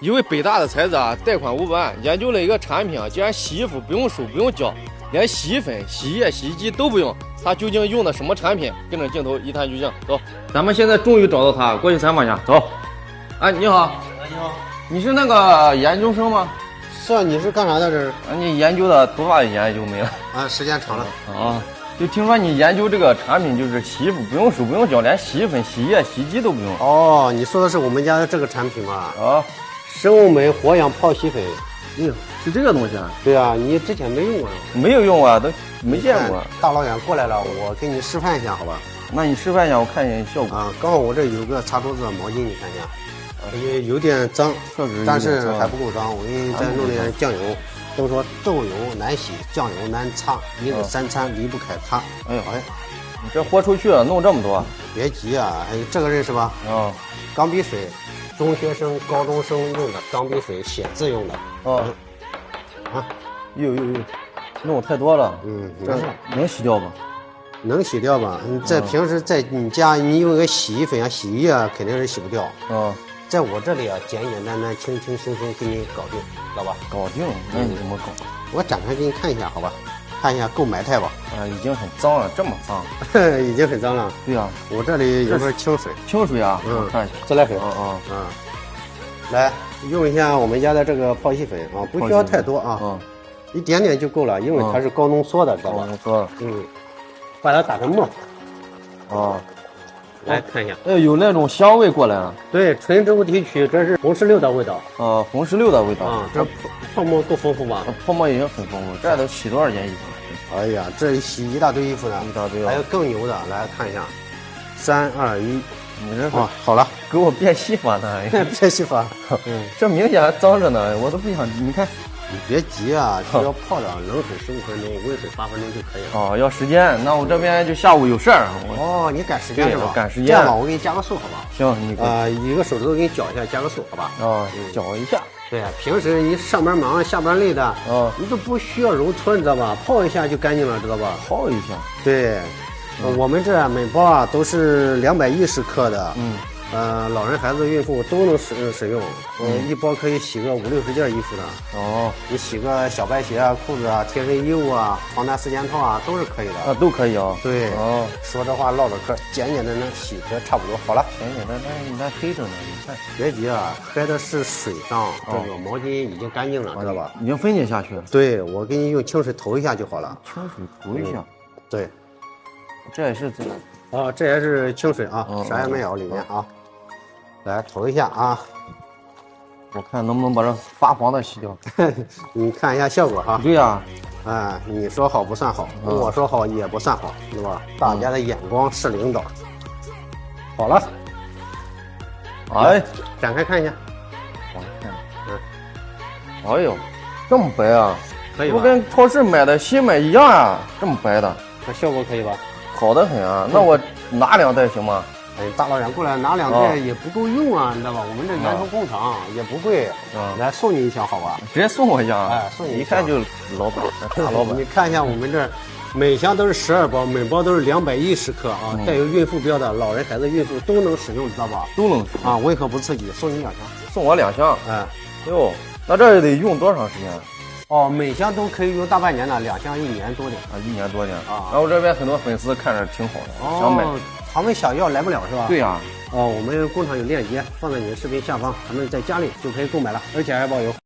一位北大的才子啊，贷款500万，研究了一个产品啊，竟然洗衣服不用手不用脚，连洗衣粉、洗衣液、洗衣机都不用。他究竟用的什么产品？跟着镜头一探究竟。走，咱们现在终于找到他，过去采访一下。走。哎，你好。你好。你是那个研究生吗？是啊，你是干啥的这是？你研究的头发研究没了？啊，时间长了。啊。就听说你研究这个产品，就是洗衣服不用手不用脚，连洗衣粉、洗衣液、洗衣机都不用。哦，你说的是我们家的这个产品吗？啊，生物酶活氧泡洗粉。哎呦，是这个东西啊？对啊，你之前没用过？没有用啊，都没见过。大老远过来了，我给你示范一下，好吧？那你示范一下，我看一下效果。啊，刚好我这有个擦桌子的毛巾，你看一下，有点脏，确实，但是还不够脏。我给你再弄点酱油。都说豆油难洗，酱油难擦，因此3餐离不开它。哎呦哎，你这豁出去了，弄这么多？别急啊，哎，这个认识吧？啊，钢笔水，中学生、高中生用的钢笔水，写字用的。哦，啊，呦，弄太多了。这能洗掉吧？能洗掉吧？在平时在你家，你用个洗衣粉啊、洗衣液啊，肯定是洗不掉。啊。在我这里啊，简简单单、轻轻松松给你搞定，知道吧？搞定？那你怎么搞？我展开给你看一下，好吧？看一下够埋汰吧？啊，已经很脏了，这么脏？已经很脏了。对呀，我这里有份清水。清水啊？看一下，自来水。来用一下我们家的这个泡洗粉啊，不需要太多啊，一点点就够了，因为它是高浓缩的，知道吧？高浓缩。把它打成沫。啊。来看一下，有那种香味过来了。对，纯植物提取，这是红石榴的味道。红石榴的味道。啊，这泡沫够丰富吧？泡沫已经很丰富。这都洗多少件衣服？哎呀，这洗一大堆衣服呢。一大堆。还有更牛的，来看一下。3、2、1，你这好了，给我变戏法呢？变戏法。这明显还脏着呢，我都不想。你看。你别急啊，只要泡着冷水15分钟，温水8分钟就可以了。哦，要时间，那我这边就下午有事儿。哦，你赶时间是吧？赶时间。这样吧，我给你加个醋，好吧？行，你一个手指头给你搅一下，加个醋，好吧？搅一下。对，平时你上班忙，下班累的，你都不需要揉搓，你知道吧？泡一下就干净了，知道吧？泡一下。对，我们这每包啊都是210克的。老人、孩子、孕妇都能使用。一包可以洗个50、60件衣服的。哦，你洗个小白鞋啊、裤子啊、贴身衣物啊、床单4件套啊，都是可以的。啊，都可以啊。对。哦，说这话唠着嗑，简简单单洗着差不多好了。简简单单，你那黑着呢，你看。别急啊，拍的是水上，这个毛巾已经干净了，知道吧？已经分解下去了。对，我给你用清水投一下就好了。清水投一下。对。这也是这个。啊，这也是清水啊，啥也没有里面啊。来投一下啊，我看能不能把这发黄的洗掉。你看一下效果哈。对呀，你说好不算好，我说好也不算好，对吧？大家的眼光是领导。好了，哎，展开看一下。我看，哎呦，这么白啊！可以吧？不跟超市买的新买一样啊，这么白的。那效果可以吧？好的很啊，那我拿2袋行吗？大老远过来拿2袋也不够用啊，你知道吧？我们这源头工厂也不贵，来送你一箱好吧？直接送我一箱，送你一看就老板，大老板。你看一下我们这每箱都是12包，每包都是210克啊，带有孕妇标的，老人、孩子、孕妇都能使用，知道吧？都能啊，胃口不刺激，送你2箱，送我2箱。哟，那这得用多长时间？哦，每箱都可以用大半年的，2箱1年多点啊，1年多点啊。然后这边很多粉丝看着挺好的，想买。他们想要来不了是吧？对呀。我们工厂有链接放在你的视频下方，他们在家里就可以购买了，而且还包邮。